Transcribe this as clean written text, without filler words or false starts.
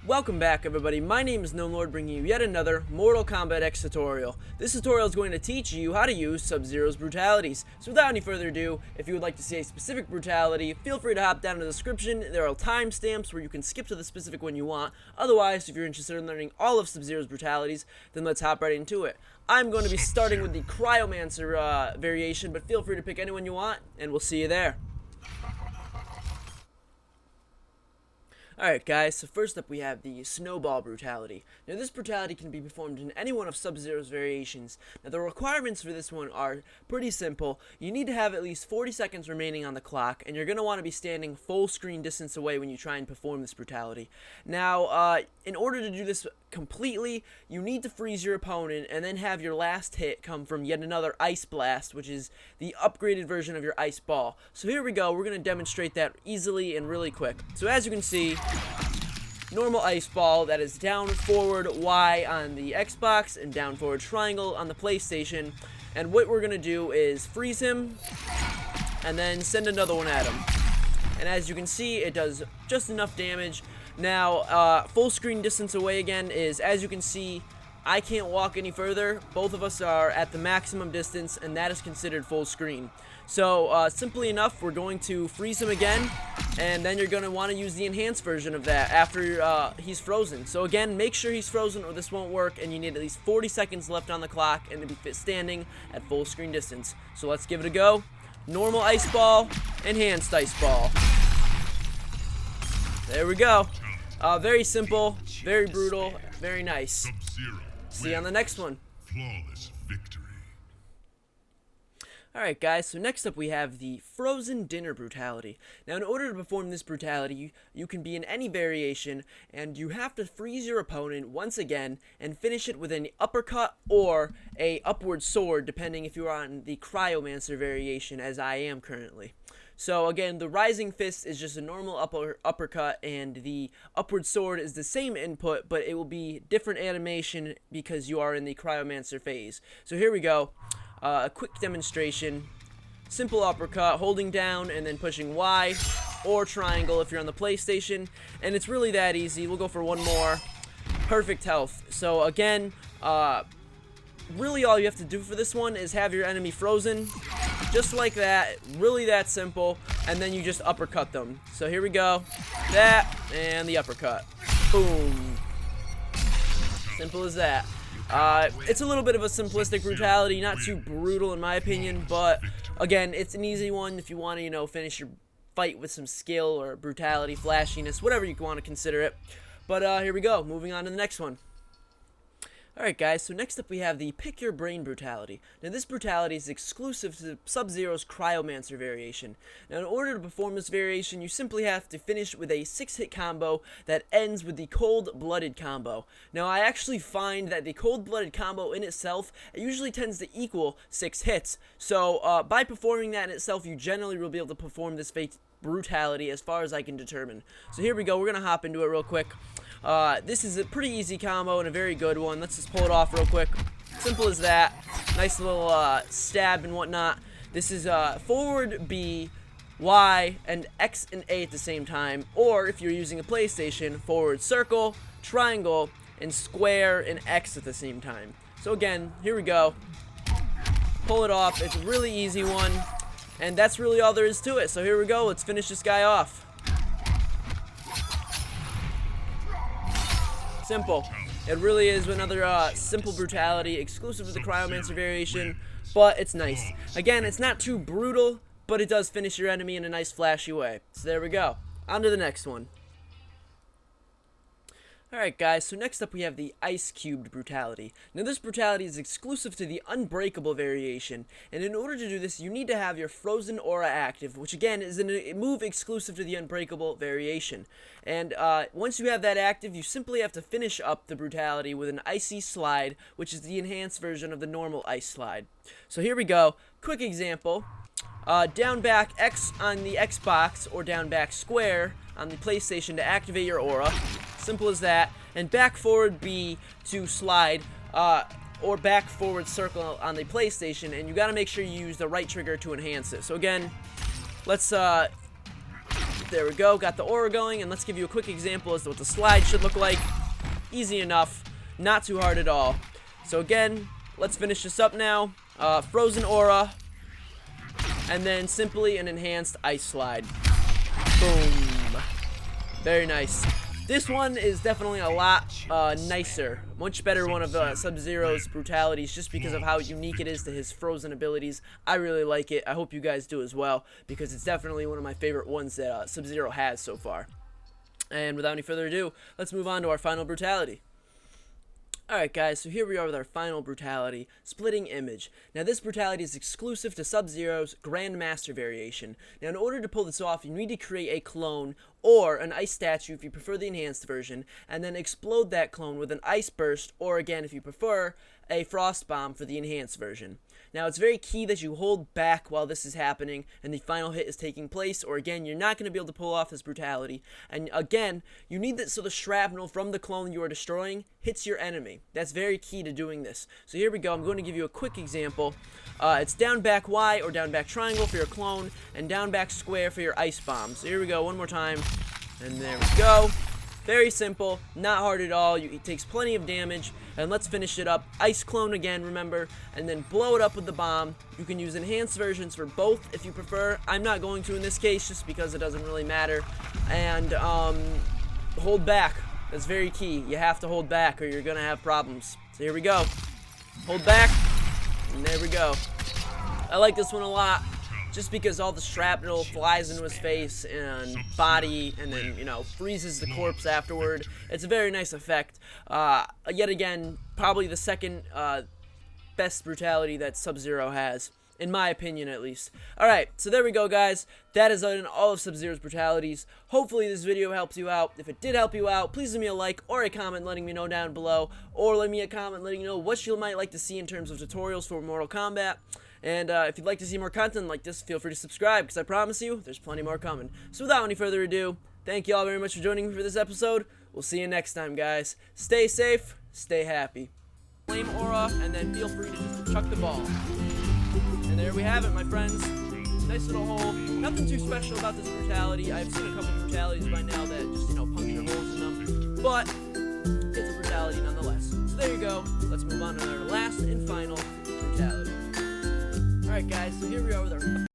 Welcome back, everybody. My name is Gnome, bringing you yet another Mortal Kombat X tutorial. This tutorial is going to teach you how to use Sub-Zero's brutalities. So without any further ado, if you would like to see a specific brutality, feel free to hop down in the description. There are timestamps where you can skip to the specific one you want. Otherwise, if you're interested in learning all of Sub-Zero's brutalities, then let's hop right into it. I'm going to be starting with the Cryomancer variation, but feel free to pick anyone you want, and we'll see you there. Alright guys, so first up we have the Snowball Brutality. Now this brutality can be performed in any one of Sub-Zero's variations. Now the requirements for this one are pretty simple. You need to have at least 40 seconds remaining on the clock, and you're going to want to be standing full screen distance away when you try and perform this brutality. Now, in order to do this completely, you need to freeze your opponent and then have your last hit come from yet another Ice Blast, which is the upgraded version of your Ice Ball. So here we go, we're going to demonstrate that easily and really quick. So as you can see, normal Ice Ball, that is down, forward, Y on the Xbox, and down, forward, triangle on the PlayStation. And what we're going to do is freeze him, and then send another one at him. And as you can see, it does just enough damage. Now, full screen distance away again is, as you can see, I can't walk any further. Both of us are at the maximum distance, and that is considered full screen. So, simply enough, we're going to freeze him again, and then you're going to want to use the enhanced version of that after he's frozen. So again, make sure he's frozen or this won't work, and you need at least 40 seconds left on the clock and to be standing at full screen distance. So let's give it a go. Normal Ice Ball, enhanced Ice Ball. There we go. Very simple, very brutal, very nice. See you on the next one. Flawless victory. Alright guys, so next up we have the Frozen Dinner Brutality. Now in order to perform this brutality, you can be in any variation, and you have to freeze your opponent once again and finish it with an uppercut or a upward sword, depending if you are on the Cryomancer variation, as I am currently. So again, the Rising Fist is just a normal uppercut, and the upward sword is the same input, but it will be different animation because you are in the Cryomancer phase. So here we go. A quick demonstration. Simple uppercut, holding down and then pushing Y, or triangle if you're on the PlayStation, and it's really that easy. We'll go for one more. Perfect health. So again, really all you have to do for this one is have your enemy frozen, just like that, really that simple, and then you just uppercut them. So here we go, that, and the uppercut. Boom. Simple as that. It's a little bit of a simplistic brutality, not too brutal in my opinion, but again, it's an easy one if you want to, you know, finish your fight with some skill or brutality, flashiness, whatever you want to consider it. But here we go, moving on to the next one. Alright guys, so next up we have the Pick Your Brain Brutality. Now this brutality is exclusive to Sub-Zero's Cryomancer variation. Now in order to perform this variation, you simply have to finish with a 6-hit combo that ends with the Cold-Blooded combo. Now I actually find that the Cold-Blooded combo in itself usually tends to equal 6 hits. So by performing that in itself, you generally will be able to perform this brutality as far as I can determine. So here we go, we're going to hop into it real quick. This is a pretty easy combo and a very good one. Let's just pull it off real quick. Simple as that. Nice little stab and whatnot. This is forward B, Y, and X and A at the same time. Or if you're using a PlayStation, forward circle, triangle, and square and X at the same time. So again, here we go. Pull it off. It's a really easy one. And that's really all there is to it. So here we go. Let's finish this guy off. Simple. It really is another simple brutality, exclusive to the Cryomancer variation, but it's nice. Again, it's not too brutal, but it does finish your enemy in a nice flashy way. So there we go. On to the next one. Alright guys, so next up we have the Ice Cubed Brutality. Now this brutality is exclusive to the Unbreakable variation, and in order to do this you need to have your Frozen Aura active, which again is a move exclusive to the Unbreakable variation. And once you have that active, you simply have to finish up the brutality with an Icy Slide, which is the enhanced version of the normal Ice Slide. So here we go, quick example. Down back X on the Xbox, or down back square on the PlayStation to activate your aura. Simple as that. And back forward B to slide, or back forward circle on the PlayStation, and you gotta make sure you use the right trigger to enhance it. So again, let's There we go, got the aura going, and let's give you a quick example as to what the slide should look like. Easy enough, not too hard at all. So again, let's finish this up now. Frozen aura, and then simply an enhanced ice slide. Boom. Very nice. This one is definitely a lot nicer. Much better one of Sub-Zero's brutalities just because of how unique it is to his frozen abilities. I really like it. I hope you guys do as well because it's definitely one of my favorite ones that Sub-Zero has so far. And without any further ado, let's move on to our final brutality. Alright guys, so here we are with our final brutality, Splitting Image. Now this brutality is exclusive to Sub-Zero's Grandmaster variation. Now in order to pull this off, you need to create a clone or an ice statue if you prefer the enhanced version, and then explode that clone with an ice burst, or again if you prefer, a frost bomb for the enhanced version. Now it's very key that you hold back while this is happening and the final hit is taking place, or again you're not going to be able to pull off this brutality. And again, you need that so the shrapnel from the clone you are destroying hits your enemy. That's very key to doing this. So here we go, I'm going to give you a quick example. It's down back Y or down back triangle for your clone, and down back square for your ice bomb. So here we go, one more time, and there we go. Very simple, not hard at all. It takes plenty of damage, and let's finish it up. Ice clone again, remember, and then blow it up with the bomb. You can use enhanced versions for both if you prefer. I'm not going to in this case just because it doesn't really matter. And hold back. That's very key. You have to hold back or you're gonna have problems. So here we go. Hold back, and there we go. I like this one a lot. Just because all the shrapnel flies into his face and body and then, you know, freezes the corpse afterward. It's a very nice effect. Yet again, probably the second best brutality that Sub-Zero has, in my opinion at least. Alright, so there we go guys. That is all of Sub-Zero's brutalities. Hopefully this video helps you out. If it did help you out, please leave me a like or a comment letting me know down below. Or leave me a comment letting me know what you might like to see in terms of tutorials for Mortal Kombat. And if you'd like to see more content like this, feel free to subscribe, because I promise you, there's plenty more coming. So without any further ado, thank you all very much for joining me for this episode. We'll see you next time, guys. Stay safe, stay happy. Flame aura, and then feel free to just chuck the ball. And there we have it, my friends. Nice little hole. Nothing too special about this brutality. I've seen a couple brutalities by now that just, you know, puncture holes in them. But it's a brutality nonetheless. So there you go. Let's move on to our last and final brutality. Alright guys, so here we are with our